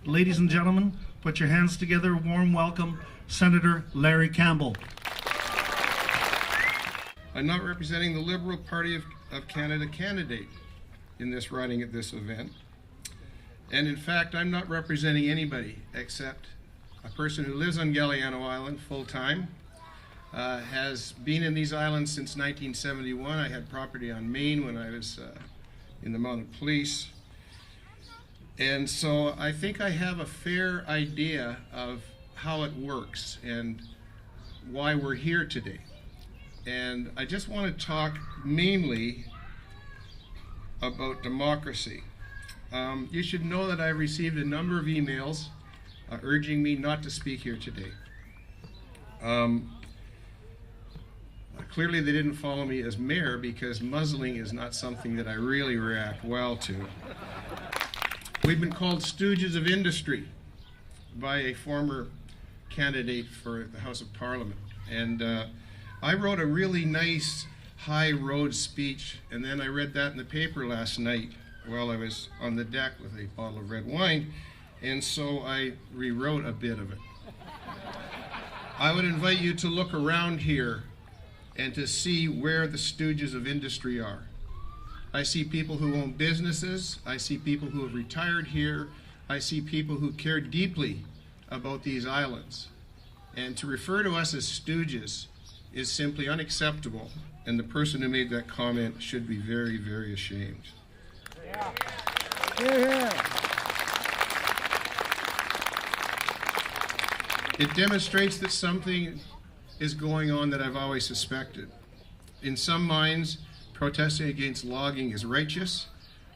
Ladies and gentlemen, put your hands together. Warm welcome, Senator Larry Campell. I'm not representing the Liberal Party of Canada candidate in this riding at this event. And in fact, I'm not representing anybody except a person who lives on Galiano Island full-time, has been in these islands since 1971. I had property on Maine when I was in the Mounted Police. And so I think I have a fair idea of how it works and why we're here today. And I just want to talk mainly about democracy. You should know that I've received a number of emails urging me not to speak here today. Clearly they didn't follow me as mayor because muzzling is not something that I really react well to. We've been called stooges of industry by a former candidate for the House of Parliament. And I wrote a really nice high road speech, and then I read that in the paper last night while I was on the deck with a bottle of red wine, and so I rewrote a bit of it. I would invite you to look around here and to see where the stooges of industry are. I see people who own businesses, I see people who have retired here, I see people who care deeply about these islands. And to refer to us as stooges is simply unacceptable, and the person who made that comment should be very, very ashamed. Yeah. Yeah. It demonstrates that something is going on that I've always suspected. In some minds, protesting against logging is righteous,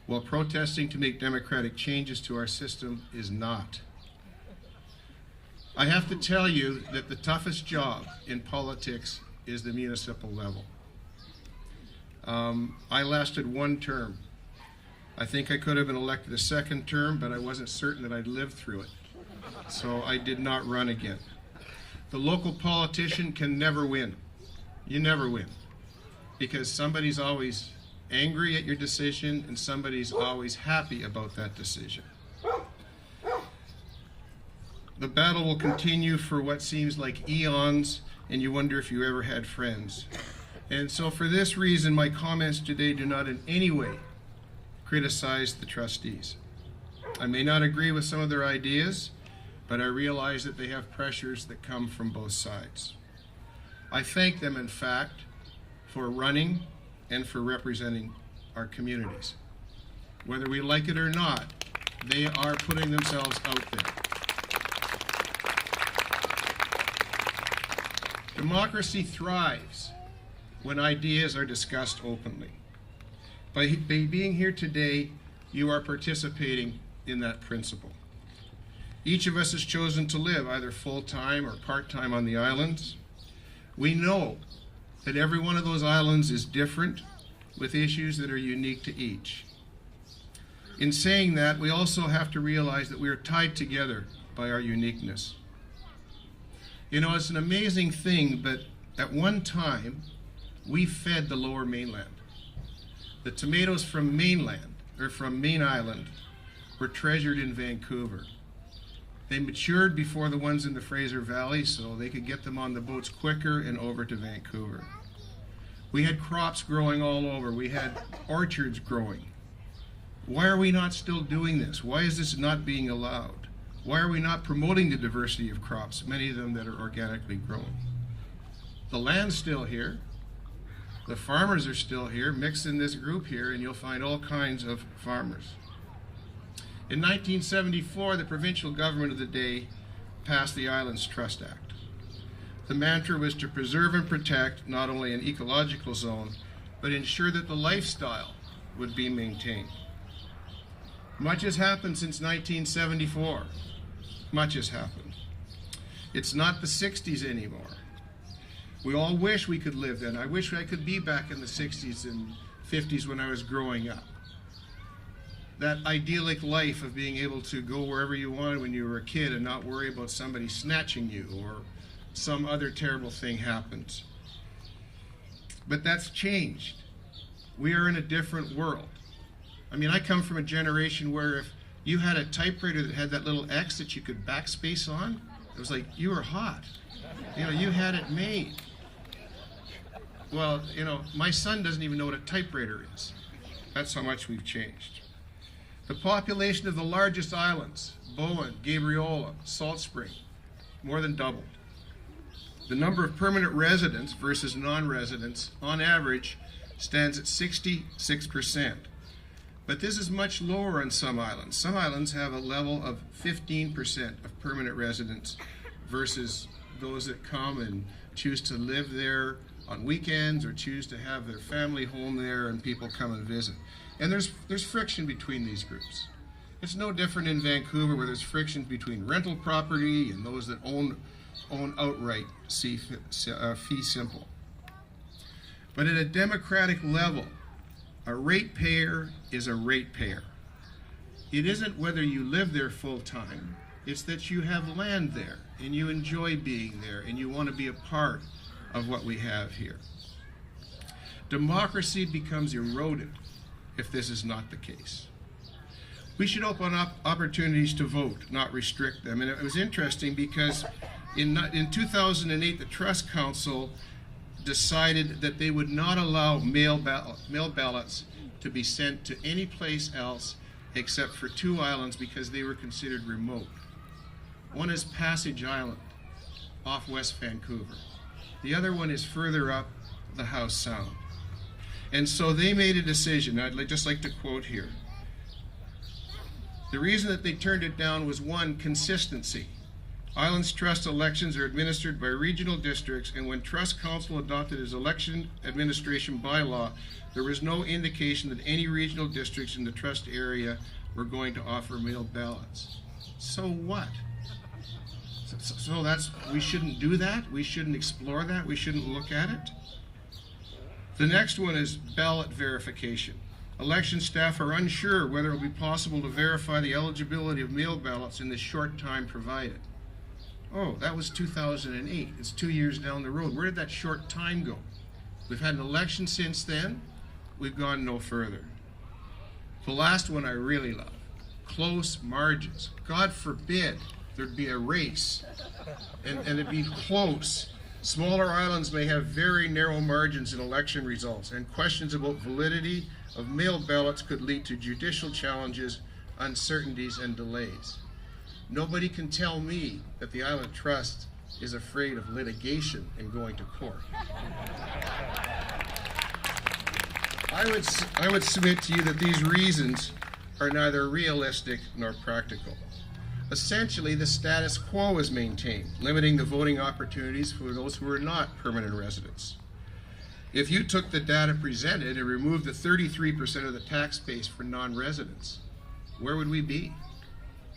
while protesting to make democratic changes to our system is not. I have to tell you that the toughest job in politics is the municipal level. I lasted one term. I think I could have been elected a second term, but I wasn't certain that I'd live through it. So I did not run again. The local politician can never win. You never win. Because somebody's always angry at your decision and somebody's always happy about that decision. The battle will continue for what seems like eons, and you wonder if you ever had friends. And so for this reason, my comments today do not in any way criticize the trustees. I may not agree with some of their ideas, but I realize that they have pressures that come from both sides. I thank them, in fact, for running and for representing our communities. Whether we like it or not, they are putting themselves out there. Democracy thrives when ideas are discussed openly. By being here today, you are participating in that principle. Each of us has chosen to live either full-time or part-time on the islands. We know that every one of those islands is different, with issues that are unique to each. In saying that, we also have to realize that we are tied together by our uniqueness. You know, it's an amazing thing, but at one time, we fed the lower mainland. The tomatoes from mainland, or from Main Island, were treasured in Vancouver. They matured before the ones in the Fraser Valley, so they could get them on the boats quicker and over to Vancouver. We had crops growing all over. We had orchards growing. Why are we not still doing this? Why is this not being allowed? Why are we not promoting the diversity of crops, many of them that are organically grown? The land's still here. The farmers are still here. Mix in this group here and you'll find all kinds of farmers. In 1974, the provincial government of the day passed the Islands Trust Act. The mantra was to preserve and protect not only an ecological zone, but ensure that the lifestyle would be maintained. Much has happened since 1974. Much has happened. It's not the 60s anymore. We all wish we could live then. I wish I could be back in the 60s and 50s when I was growing up. That idyllic life of being able to go wherever you wanted when you were a kid and not worry about somebody snatching you or some other terrible thing happens. But that's changed. We are in a different world. I mean, I come from a generation where if You had a typewriter that had that little X that you could backspace on. It was like you were hot. You know, you had it made. Well, you know, my son doesn't even know what a typewriter is. That's how much we've changed. The population of the largest islands, Bowen, Gabriola, Salt Spring, more than doubled. The number of permanent residents versus non-residents, on average, stands at 66%. But this is much lower on some islands. Some islands have a level of 15% of permanent residents versus those that come and choose to live there on weekends or choose to have their family home there and people come and visit. And there's friction between these groups. It's no different in Vancouver where there's friction between rental property and those that own outright fee simple. But at a democratic level, a ratepayer is a ratepayer. It isn't whether you live there full time, it's that you have land there and you enjoy being there and you want to be a part of what we have here. Democracy becomes eroded if this is not the case. We should open up opportunities to vote, not restrict them. And it was interesting because in 2008, the Trust Council decided that they would not allow mail ballots to be sent to any place else except for 2 islands because they were considered remote. One is Passage Island off West Vancouver. The other one is further up the Howe Sound. And so they made a decision. I'd just like to quote here. The reason that they turned it down was, 1, consistency. Islands Trust elections are administered by regional districts, and when Trust Council adopted its election administration bylaw, there was no indication that any regional districts in the Trust area were going to offer mail ballots. So what? So that's, we shouldn't do that? We shouldn't explore that? We shouldn't look at it? The next one is ballot verification. Election staff are unsure whether it will be possible to verify the eligibility of mail ballots in the short time provided. Oh, that was 2008. It's 2 years down the road. Where did that short time go? We've had an election since then. We've gone no further. The last one I really love, close margins. God forbid there'd be a race and it'd be close. Smaller islands may have very narrow margins in election results, and questions about validity of mail ballots could lead to judicial challenges, uncertainties, and delays. Nobody can tell me that the Island Trust is afraid of litigation and going to court. I would submit to you that these reasons are neither realistic nor practical. Essentially, the status quo is maintained, limiting the voting opportunities for those who are not permanent residents. If you took the data presented and removed the 33% of the tax base for non-residents, where would we be?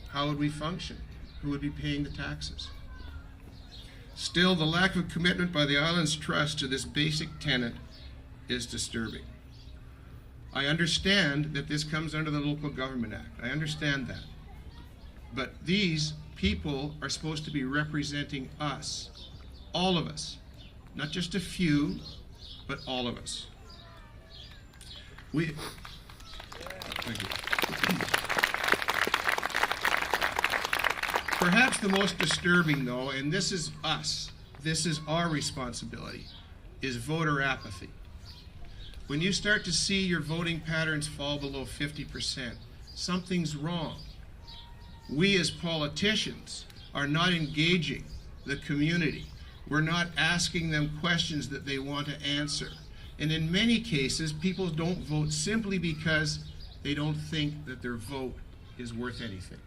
How would we function? Who would be paying the taxes? Still, the lack of commitment by the Islands Trust to this basic tenet is disturbing. I understand that this comes under the Local Government Act. I understand that. But these people are supposed to be representing us, all of us, not just a few, but all of us. Thank you. Perhaps the most disturbing, though, and this is us, this is our responsibility, is voter apathy. When you start to see your voting patterns fall below 50%, something's wrong. We as politicians are not engaging the community. We're not asking them questions that they want to answer. And in many cases, people don't vote simply because they don't think that their vote is worth anything.